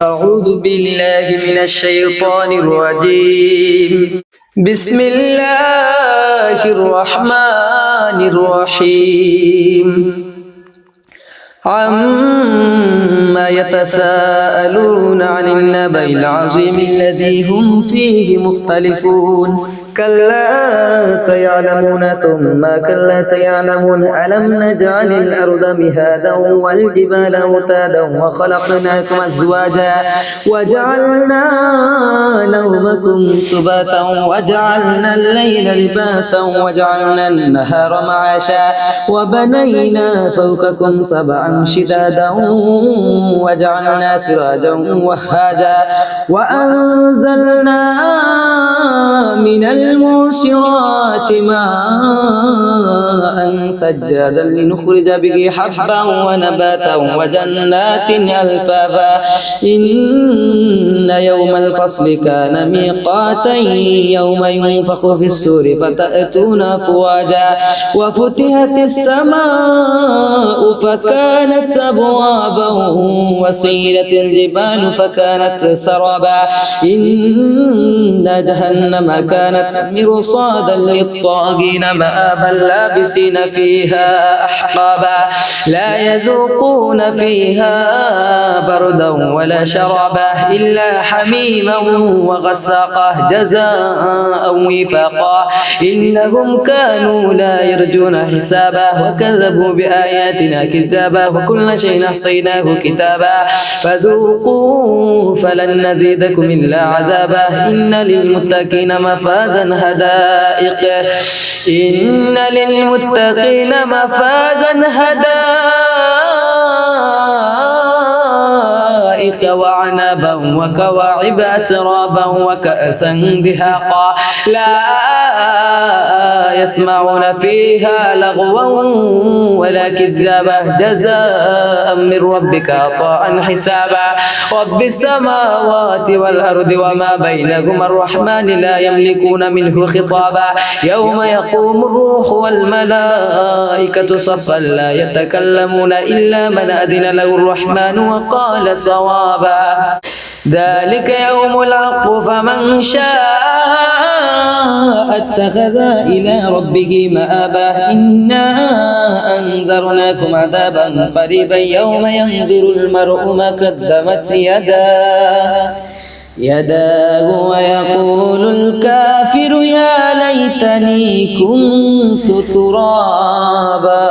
أعوذ بالله من الشيطان الرجيم. بسم الله الرحمن الرحيم. عما يتساءلون عن النبأ العظيم الذي هم فيه مختلفون. كلا سيعلمون ثم كلا سيعلمون ألم نجعل الأرض مهادا والجبال أوتادا وخلقناكم أزواجا وجعلنا نومكم سباتا وجعلنا الليل لباسا وجعلنا النهار معاشا وبنينا فوقكم سبعا شدادا وجعلنا سراجا وهاجا وأنزلنا من المعصرات ماء ثجاجا لنخرج به حبا ونباتا وجنات ألفافا إن يوم الفصل كان ميقاتا يوم ينفخ في السور فتأتون أفواجا وفتحت السماء فكانت أبوابا وسيلت الجبال فكانت سرابا إن جهنم كانت مرصادا للطاغين مآبا لابسين فيها أحقابا لا يذوقون فيها بردا ولا شرابا إلا حميما وغساقا جزاء وفاقا إنهم كانوا لا يرجون حسابا وكذبوا بآياتنا كذابا وكل شيء أحصيناه كتابا فذوقوا فلن نزيدكم إلا عذابا إن للمتقين مفازا حدائق إن للمتقين مفازا حدائق وعنبا وكواعب أترابا وكأسا دهاقا لا يسمعون فيها لغوا ولا كذابا جزاء من ربك عطاء حسابا رب السماوات والأرض وما بينهما الرحمن لا يملكون منه خطابا يوم يقوم الروح والملائكة صفا لا يتكلمون إلا من أذن له الرحمن وقال صوابا ذلك يوم الحق فمن شاء اتخذ إلى ربه مآبا إنا أنذرناكم عذابا قريبا يوم ينظر المرء ما قدمت يداه ويقول الكافر يا ليتني كنت ترابا.